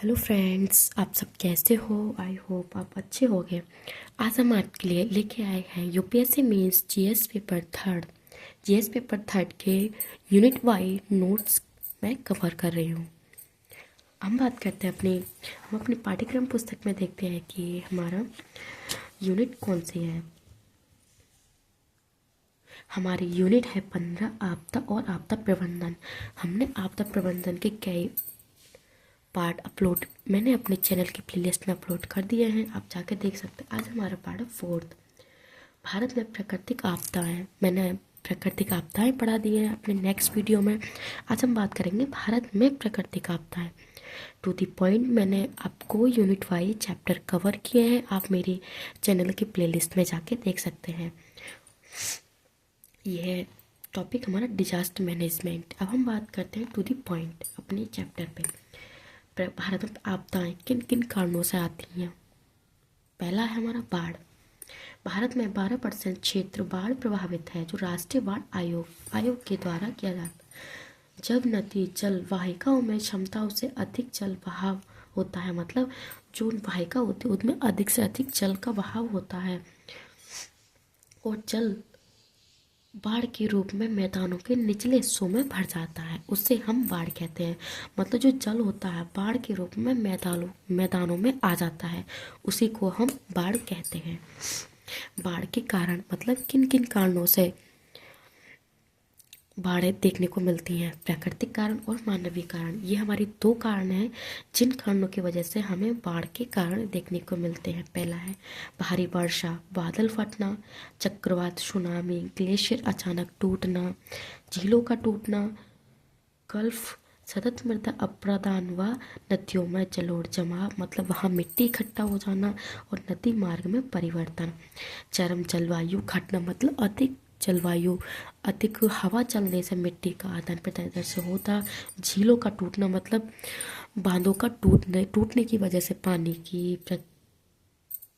Hello friends, आप सब कैसे हो? आई होप आप अच्छे होंगे। आज हम आपके लिए लेके आए हैं UPSC mains GS paper third के यूनिट वाइज नोट्स मैं कवर कर रही हूँ। हम बात करते हैं हम अपनी पाठ्यक्रम पुस्तक में देखते हैं कि हमारा यूनिट कौन सी है। हमारी यूनिट है 15 आपदा और आपदा प्रबंधन। हमने आपदा प्रबंधन के कई पार्ट मैंने अपने चैनल की प्लेलिस्ट में अपलोड कर दिए हैं, आप जाकर देख सकते हैं। आज हमारा पार्ट है फोर्थ, भारत में प्राकृतिक आपदाएं। मैंने प्राकृतिक आपदाएं पढ़ा दी हैं अपने नेक्स्ट वीडियो में। आज हम बात करेंगे भारत में प्राकृतिक आपदाएं। टू दी पॉइंट मैंने आपको यूनिट वाइज चैप्टर कवर किए हैं, आप मेरी चैनल की प्लेलिस्ट में जाके देख सकते हैं। यह टॉपिक हमारा डिजास्टर मैनेजमेंट। अब हम बात करते हैं टू दी पॉइंट अपने चैप्टर पे। भारत में आपदाएं किन किन कारणों से आती हैं। पहला है हमारा बाढ़। भारत में 12% क्षेत्र बाढ़ प्रभावित है, जो राष्ट्रीय बाढ़ आयोग के द्वारा किया जाता है। जब नदी जल वाहिकाओं में क्षमताओं से अधिक जल बहाव होता है, मतलब जो वाहिका होती है उसमें अधिक से अधिक जल का बहाव होता है और जल बाढ़ के रूप में मैदानों के निचले हिस्सों में भर जाता है, उससे हम बाढ़ कहते हैं। मतलब जो जल होता है बाढ़ के रूप में मैदानों में आ जाता है, उसी को हम बाढ़ कहते हैं। बाढ़ के कारण मतलब किन किन कारणों से बाढ़ें देखने को मिलती हैं। प्राकृतिक कारण और मानवीय कारण, ये हमारी दो कारण हैं जिन कारणों की वजह से हमें बाढ़ के कारण देखने को मिलते हैं। पहला है भारी वर्षा, बादल फटना, चक्रवात, सुनामी, ग्लेशियर अचानक टूटना, झीलों का टूटना, गल्फ, सतत मृदा अपरदन व नदियों में जलोढ़ जमाव, मतलब वहाँ मिट्टी इकट्ठा हो जाना और नदी मार्ग में परिवर्तन। चरम जलवायु घटना, मतलब अधिक हवा चलने से मिट्टी का आदान प्रदान से होता। झीलों का टूटना, मतलब बांधों का टूटने की वजह से पानी की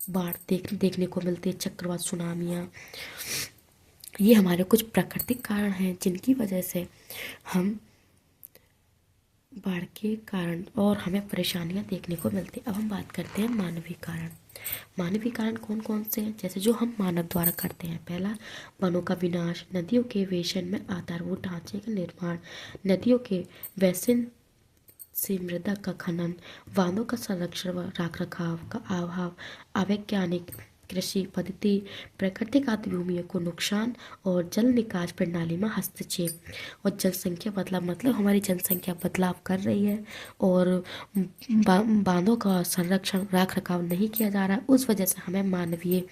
बाढ़ देखने को मिलती है। चक्रवात, सुनामियाँ, ये हमारे कुछ प्राकृतिक कारण हैं जिनकी वजह से हम बाढ़ के कारण और हमें परेशानियां देखने को मिलती हैं। अब हम बात करते हैं मानवीय कारण। मानवीय कारण कौन कौन से हैं, जैसे जो हम मानव द्वारा करते हैं। पहला, वनों का विनाश, नदियों के वेशन में आधारभूत ढांचे का निर्माण, नदियों के वैसन से मृदा का खनन, बांधों का संरक्षण व रख रखाव का अभाव, अवैज्ञानिक कृषि पद्धति, प्राकृतिक आद्यभूमियों को नुकसान और जल निकास प्रणाली में हस्तक्षेप। और जनसंख्या बदलाव, मतलब हमारी जनसंख्या बदलाव कर रही है और बांधों का संरक्षण रख रखाव नहीं किया जा रहा है, उस वजह से हमें मानवीय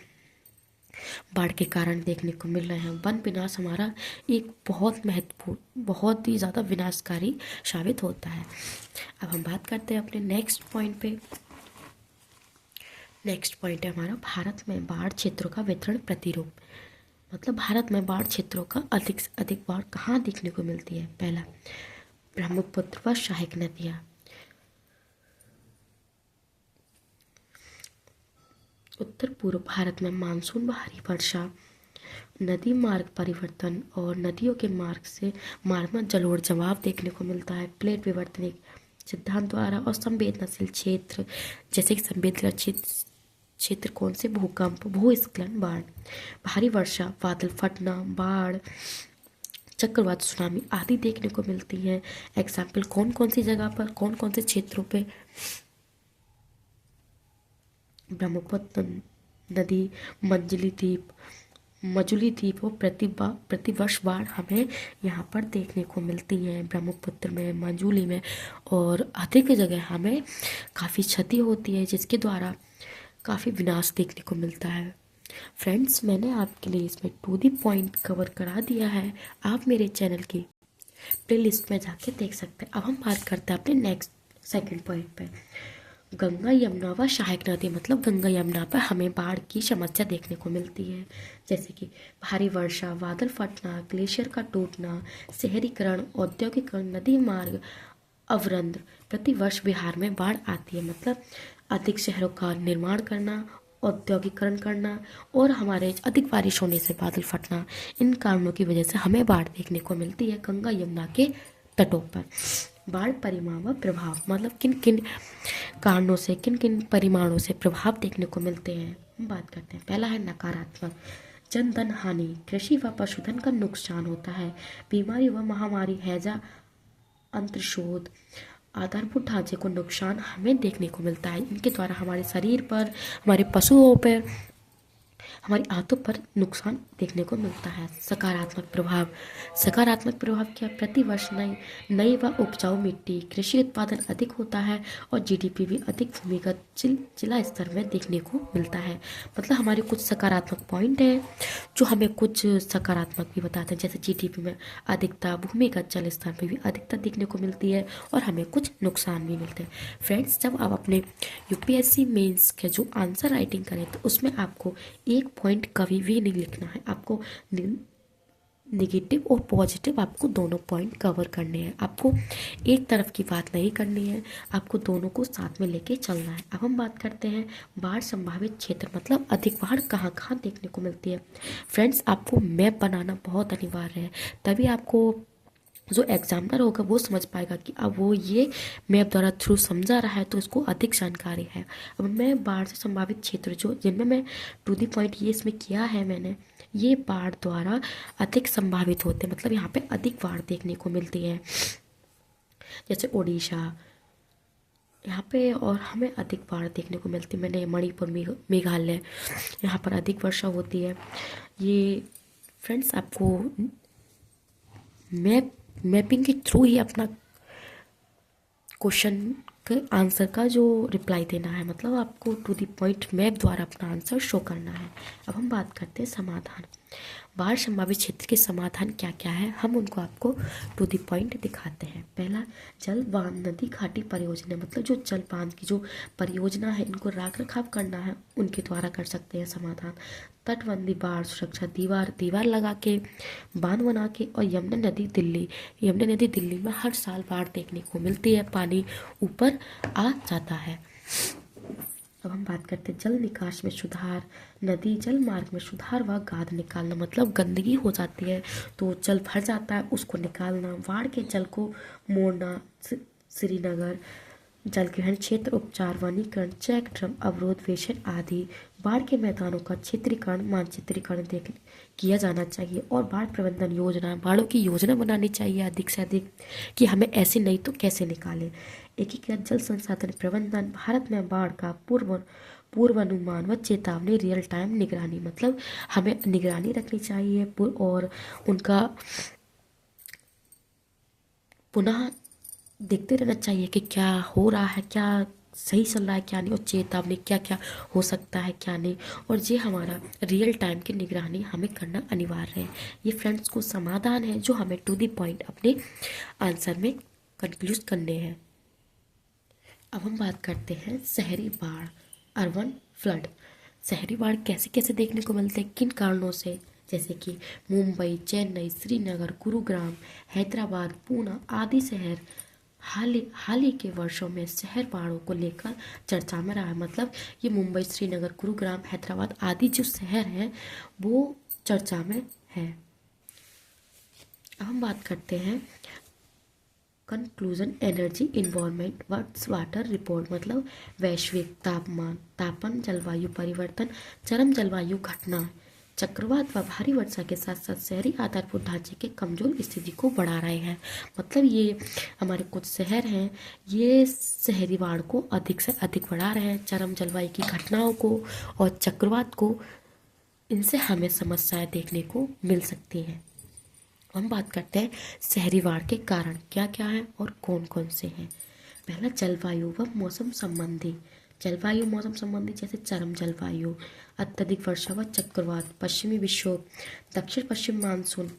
बाढ़ के कारण देखने को मिल रहे हैं। वन विनाश हमारा एक बहुत महत्वपूर्ण, बहुत ही ज़्यादा विनाशकारी साबित होता है। अब हम बात करते हैं अपने नेक्स्ट पॉइंट पे। नेक्स्ट पॉइंट है हमारा भारत में बाढ़ क्षेत्रों का वितरण प्रतिरूप। मतलब भारत में बाढ़ क्षेत्रों का अधिक से अधिक बाढ़ कहाँ देखने को मिलती है। पहला, ब्रह्मपुत्र व सहायक नदियाँ। उत्तर पूर्व भारत में मानसून भारी वर्षा, नदी मार्ग परिवर्तन और नदियों के मार्ग में जलोढ़ जमाव देखने को मिलता है। प्लेट विवर्तन सिद्धांत द्वारा और संवेदनशील क्षेत्र, जैसे कि संवेदनशील क्षेत्र कौन से, भूकंप, भूस्खलन, बाढ़, भारी वर्षा, बादल फटना, बाढ़, चक्रवात, सुनामी आदि देखने को मिलती हैं। एग्जाम्पल कौन कौन सी जगह पर, कौन कौन से क्षेत्रों पे। ब्रह्मपुत्र नदी, मजुली द्वीप और प्रतिवर्ष बाढ़ हमें यहाँ पर देखने को मिलती हैं, ब्रह्मपुत्र में, मजुली में, और अधिक जगह हमें काफ़ी क्षति होती है जिसके द्वारा काफ़ी विनाश देखने को मिलता है। फ्रेंड्स, मैंने आपके लिए इसमें टू दी पॉइंट कवर करा दिया है, आप मेरे चैनल की प्लेलिस्ट में जाके देख सकते हैं। अब हम बात करते हैं अपने नेक्स्ट सेकंड पॉइंट पे। गंगा यमुना व सहायक नदी, मतलब गंगा यमुना पर हमें बाढ़ की समस्या देखने को मिलती है, जैसे कि भारी वर्षा, बादल फटना, ग्लेशियर का टूटना, शहरीकरण, औद्योगिकरण, नदी मार्ग अवरुद्ध। प्रतिवर्ष बिहार में बाढ़ आती है, मतलब अधिक शहरों का निर्माण करना, औद्योगिकरण करना और हमारे अधिक बारिश होने से बादल फटना, इन कारणों की वजह से हमें बाढ़ देखने को मिलती है गंगा यमुना के तटों पर। बाढ़ परिमाण व प्रभाव, मतलब किन किन कारणों से, किन किन परिमाणों से प्रभाव देखने को मिलते हैं, हम बात करते हैं। पहला है नकारात्मक, जन धन हानि, कृषि व पशुधन का नुकसान होता है, बीमारी व महामारी, हैजा, अंतर्शोध, आधारभूत ढांचे को नुकसान हमें देखने को मिलता है। इनके द्वारा हमारे शरीर पर, हमारे पशुओं पर, हमारी आंतों पर नुकसान देखने को मिलता है। सकारात्मक प्रभाव, सकारात्मक प्रभाव क्या, प्रतिवर्ष नई नई व उपजाऊ मिट्टी, कृषि उत्पादन अधिक होता है और जीडीपी भी अधिक भूमिगत जिला स्तर में देखने को मिलता है। मतलब हमारे कुछ सकारात्मक पॉइंट हैं जो हमें कुछ सकारात्मक भी बताते हैं, जैसे जीडीपी में अधिकता, भूमिगत जल स्तर में भी अधिकता देखने को मिलती है और हमें कुछ नुकसान भी मिलते हैं। फ्रेंड्स, जब आप अपने यूपीएससी मेंस के जो आंसर राइटिंग करें तो उसमें आपको एक पॉइंट कभी भी नहीं लिखना है, आपको नेगेटिव और पॉजिटिव आपको दोनों पॉइंट कवर करने हैं। आपको एक तरफ की बात नहीं करनी है, आपको दोनों को साथ में लेके चलना है। अब हम बात करते हैं बाढ़ संभावित क्षेत्र, मतलब अधिक बाढ़ कहाँ कहाँ देखने को मिलती है। फ्रेंड्स, आपको मैप बनाना बहुत अनिवार्य है, तभी आपको जो एग्जामिनर होगा वो समझ पाएगा कि अब वो ये मैप द्वारा थ्रू समझा रहा है तो इसको अधिक जानकारी है। अब मैं बाढ़ से संभावित क्षेत्र जो जिनमें मैं टू दी पॉइंट ये इसमें किया है मैंने, ये बाढ़ द्वारा अधिक संभावित होते हैं, मतलब यहाँ पे अधिक बाढ़ देखने को मिलती है। जैसे उड़ीसा, यहाँ पे और हमें अधिक बाढ़ देखने को मिलती है। मैंने मणिपुर, मेघालय, यहाँ पर अधिक वर्षा होती है। ये फ्रेंड्स आपको मैपिंग के थ्रू ही अपना क्वेश्चन के आंसर का जो रिप्लाई देना है, मतलब आपको टू द पॉइंट मैप द्वारा अपना आंसर शो करना है। अब हम बात करते हैं समाधान। बाढ़ संभावित क्षेत्र के समाधान क्या क्या है, हम उनको आपको टू द पॉइंट दिखाते हैं। पहला, जल बांध नदी घाटी परियोजना, मतलब जो जल बांध की जो परियोजना है इनको रख रखाव करना है, उनके द्वारा कर सकते हैं समाधान। तटबंदी, बाढ़ सुरक्षा, दीवार लगा के, बांध बना के। और यमुना नदी दिल्ली में हर साल बाढ़ देखने को मिलती है, पानी ऊपर आ जाता है। अब हम बात करते हैं जल निकास में सुधार, नदी जल मार्ग में सुधार व गाद निकालना, मतलब गंदगी हो जाती है तो जल भर जाता है, उसको निकालना। बाढ़ के जल को मोड़ना, श्रीनगर जल ग्रहण क्षेत्र, उपचार, वनीकरण, चेक ड्रम, अवरोध, वेशन आदि। बाढ़ के मैदानों का क्षेत्रीकरण, मानचित्रीकरण किया जाना चाहिए। और बाढ़ प्रबंधन योजना, बाढ़ों की योजना बनानी चाहिए अधिक से अधिक कि हमें ऐसे नहीं तो कैसे निकालें। एकीकृत जल संसाधन प्रबंधन, भारत में बाढ़ का पूर्वानुमान व चेतावनी, रियल टाइम निगरानी, मतलब हमें निगरानी रखनी चाहिए और उनका पुनः देखते रहना चाहिए कि क्या हो रहा है, क्या सही चल रहा है, क्या नहीं, और चेतावनी क्या क्या हो सकता है, क्या नहीं। और ये हमारा रियल टाइम की निगरानी हमें करना अनिवार्य है। ये फ्रेंड्स को समाधान है जो हमें टू दी पॉइंट अपने आंसर में कंक्लूड करने हैं। अब हम बात करते हैं शहरी बाढ़, अर्बन फ्लड। शहरी बाढ़ कैसे कैसे देखने को मिलते हैं, किन कारणों से, जैसे कि मुंबई, चेन्नई, श्रीनगर, गुरुग्राम, हैदराबाद, पूना आदि शहर हाल ही के वर्षों में शहर बाढ़ों को लेकर चर्चा में रहा है। मतलब ये मुंबई, श्रीनगर, गुरुग्राम, हैदराबाद आदि जो शहर हैं वो चर्चा में है। अब हम बात करते हैं conclusion, energy, environment, water report, मतलब वैश्विक तापन, जलवायु परिवर्तन, चरम जलवायु घटना, चक्रवात व भारी वर्षा के साथ साथ शहरी आधारभूत ढांचे के कमजोर स्थिति को बढ़ा रहे हैं। मतलब ये हमारे कुछ शहर हैं, ये शहरी बाढ़ को अधिक से अधिक बढ़ा रहे हैं, चरम जलवायु की घटनाओं को और चक्रवात को, इनसे हमें समस्याएं देखने को मिल सकती हैं। हम बात करते हैं शहरी बाढ़ के कारण क्या क्या हैं और कौन कौन से हैं। पहला, जलवायु व मौसम संबंधी, जलवायु मौसम संबंधी जैसे चरम जलवायु, अत्यधिक वर्षा व चक्रवात, पश्चिमी विक्षोभ, दक्षिण पश्चिम मानसून,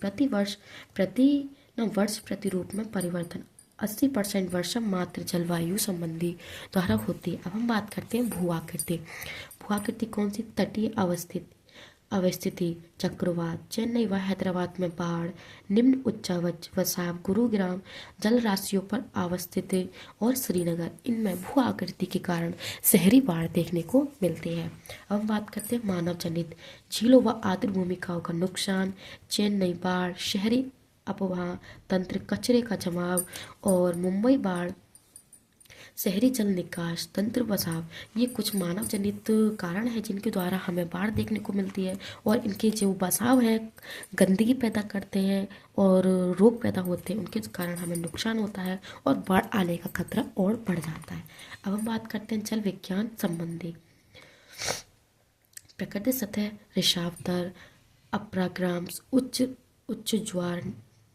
वर्ष प्रतिरूप में परिवर्तन, 80% वर्षा मात्र जलवायु संबंधी द्वारा होती है। अब हम बात करते हैं भू आकृति। भू आकृति कौन सी, तटीय अवस्थिति, चक्रवात, चेन्नई व हैदराबाद में बाढ़, निम्न उच्चावच वसाव, गुरुग्राम जल राशियों पर अवस्थित और श्रीनगर, इनमें भू आकृति के कारण शहरी बाढ़ देखने को मिलती है। अब हम बात करते हैं मानव जनित, झीलों व आर्द्र भूमिकाओं का नुकसान, चेन्नई बाढ़, शहरी अपवाह तंत्र, कचरे का जमाव और मुंबई बाढ़ शहरी जल निकास तंत्र बचाव, ये कुछ मानव जनित कारण है जिनके द्वारा हमें बाढ़ देखने को मिलती है। और इनके जो बचाव है गंदगी पैदा करते हैं और रोग पैदा होते हैं, उनके कारण हमें नुकसान होता है और बाढ़ आने का खतरा और बढ़ जाता है। अब हम बात करते हैं जल विज्ञान संबंधी। प्राकृतिक सतह, रिसाव दर, अपराग्राम्स, उच्च उच्च ज्वार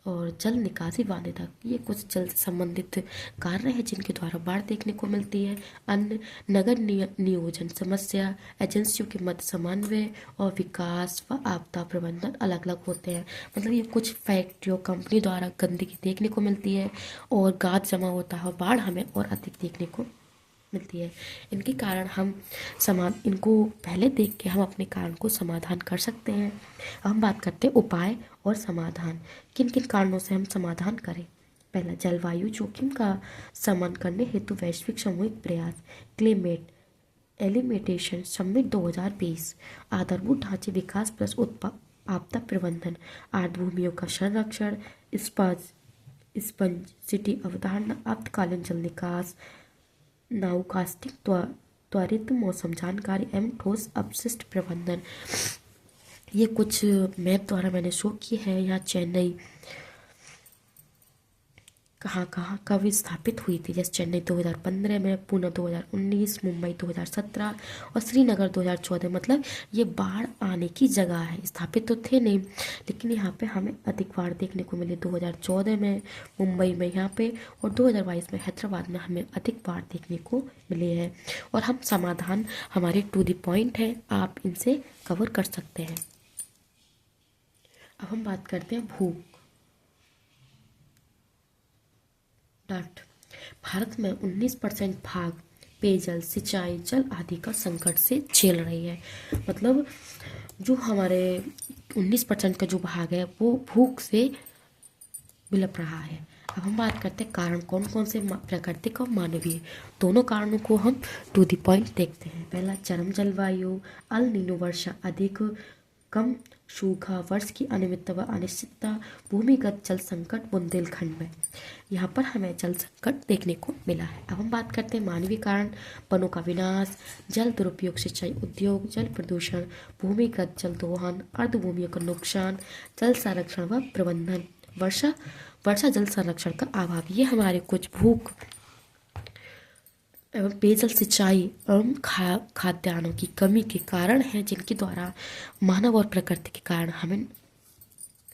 और जल निकासी बाध्यता, ये कुछ जल से संबंधित कार्य हैं जिनके द्वारा बाढ़ देखने को मिलती है। अन्य नगर नियोजन समस्या, एजेंसियों के मध्य समन्वय और विकास व आपदा प्रबंधन अलग अलग होते हैं। मतलब ये कुछ फैक्ट्रियों कंपनी द्वारा गंदगी देखने को मिलती है और गाद जमा होता है और बाढ़ हमें और अधिक देखने को मिलती है। इनके कारण हम इनको पहले देख के हम अपने कारण को समाधान कर सकते हैं। अब हम बात करते हैं उपाय और समाधान, किन किन कारणों से हम समाधान करें। पहला, जलवायु जोखिम का शमन करने हेतु वैश्विक सामूहिक प्रयास, क्लाइमेट एलिमिनेशन समिट 2020, आधारभूत ढांचे विकास प्लस आपदा प्रबंधन, आर्द्रभूमियों का संरक्षण, स्पंजिटी अवधारणा, आपातकालीन जल निकास, नाउकास्टिंग, त्वरित मौसम जानकारी एवं ठोस अपशिष्ट प्रबंधन। ये कुछ मैप द्वारा मैंने शो किए हैं। यहाँ चेन्नई कहाँ कब स्थापित हुई थी, जैसे चेन्नई 2015 में, पुणे 2019, मुंबई 2017 और श्रीनगर 2014। मतलब ये बाढ़ आने की जगह है, स्थापित तो थे नहीं, लेकिन यहाँ पे हमें अधिक बाढ़ देखने को मिली 2014 में मुंबई में यहाँ पे, और 2022 में हैदराबाद में हमें अधिक बाढ़ देखने को मिले हैं। और हम समाधान हमारे टू द पॉइंट है, आप इनसे कवर कर सकते हैं। अब हम बात करते हैं भूख डाट। भारत में 19% भाग पेयजल, सिंचाई, जल आदि का संकट से झेल रही है। मतलब जो हमारे 19% का जो भाग है वो भूख से बिलप रहा है। अब हम बात करते हैं कारण कौन कौन से, प्राकृतिक और मानवीय, दोनों कारणों को हम टू द पॉइंट देखते हैं। पहला, चरम जलवायु, अल नीनो वर्षा अधिक, कम सूखा, वर्ष की अनियमितता व अनिश्चितता, भूमिगत जल संकट बुंदेलखंड में, यहाँ पर हमें जल संकट देखने को मिला है। अब हम बात करते हैं मानवीय कारण, वनों का विनाश, जल दुरुपयोग, सिंचाई उद्योग, जल प्रदूषण, भूमिगत जल दोहन, अर्धभूमियों का नुकसान, जल संरक्षण व प्रबंधन, वर्षा जल संरक्षण का अभाव, ये हमारे कुछ भूख एवं पेयजल, सिंचाई एवं खाद्यान्नों की कमी के कारण हैं जिनके द्वारा मानव और प्रकृति के कारण हमें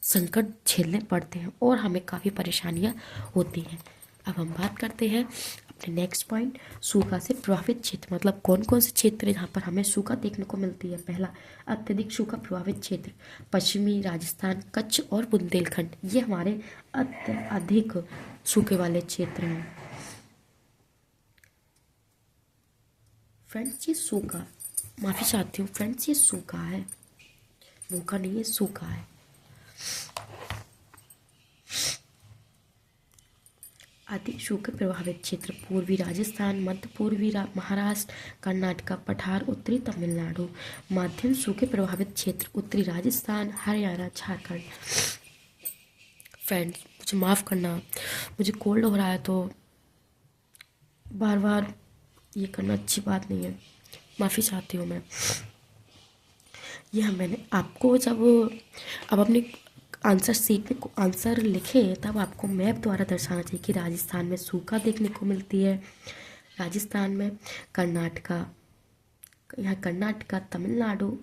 संकट झेलने पड़ते हैं और हमें काफ़ी परेशानियां होती हैं। अब हम बात करते हैं अपने नेक्स्ट पॉइंट, सूखा से प्रभावित क्षेत्र। मतलब कौन कौन से क्षेत्र जहाँ पर हमें सूखा देखने को मिलती है। पहला, अत्यधिक सूखा प्रभावित क्षेत्र, पश्चिमी राजस्थान, कच्छ और बुंदेलखंड, ये हमारे अधिक सूखे वाले क्षेत्र हैं। फ्रेंड्स, ये सूखा, माफ़ी चाहती हूँ फ्रेंड्स, ये सूखा है, भूखा नहीं है, सूखा है। अधिक सूखे प्रभावित क्षेत्र, पूर्वी राजस्थान, मध्य पूर्वी महाराष्ट्र, कर्नाटका, पठार, उत्तरी तमिलनाडु। मध्यम सूखे प्रभावित क्षेत्र, उत्तरी राजस्थान, हरियाणा, झारखंड। फ्रेंड्स, मुझे माफ़ करना, मुझे कोल्ड हो रहा है तो बार बार ये करना अच्छी बात नहीं है, माफ़ी चाहती हूँ मैं। यह मैंने आपको जब अब अपने आंसर शीट में आंसर लिखें तब आपको मैप द्वारा दर्शाना चाहिए कि राजस्थान में सूखा देखने को मिलती है, राजस्थान में, कर्नाटका, यहाँ कर्नाटका, तमिलनाडु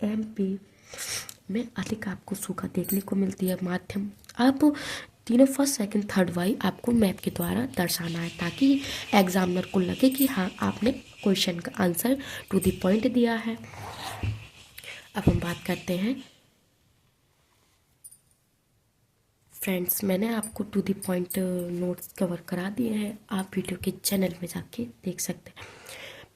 एमपी में अधिक आपको सूखा देखने को मिलती है। माध्यम, अब तीनों फर्स्ट सेकंड थर्ड वाई आपको मैप के द्वारा दर्शाना है ताकि एग्जामिनर को लगे कि हाँ आपने क्वेश्चन का आंसर टू द पॉइंट दिया है। अब हम बात करते हैं फ्रेंड्स, मैंने आपको to the point notes cover करा दिए हैं, आप वीडियो के चैनल में जाके देख सकते हैं।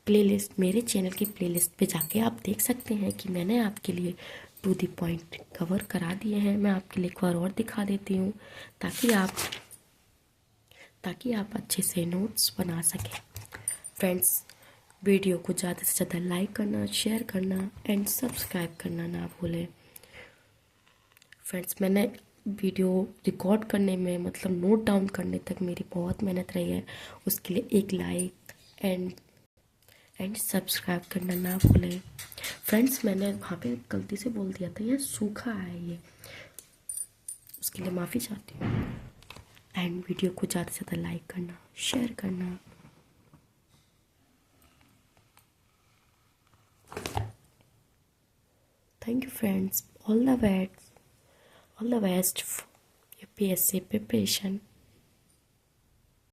प्लेलिस्ट, मेरे चैनल की प्लेलिस्ट पे जाके आप देख सकते हैं कि मैंने आपके लिए टू द पॉइंट कवर करा दिए हैं। मैं आपके लिए एक बार और दिखा देती हूँ ताकि आप अच्छे से नोट्स बना सकें। फ्रेंड्स, वीडियो को ज़्यादा से ज़्यादा लाइक करना, शेयर करना एंड सब्सक्राइब करना ना भूलें। फ्रेंड्स, मैंने वीडियो रिकॉर्ड करने में, मतलब नोट डाउन करने तक मेरी बहुत मेहनत रही है। उसके लिए एक लाइक एंड सब्सक्राइब करना ना भूलें। फ्रेंड्स, मैंने वहाँ पे गलती से बोल दिया था, ये सूखा है ये, उसके लिए माफ़ी चाहती हूँ। एंड वीडियो को ज़्यादा से ज़्यादा लाइक करना, शेयर करना। Thank you friends, all the best, all the best for UPSC preparation.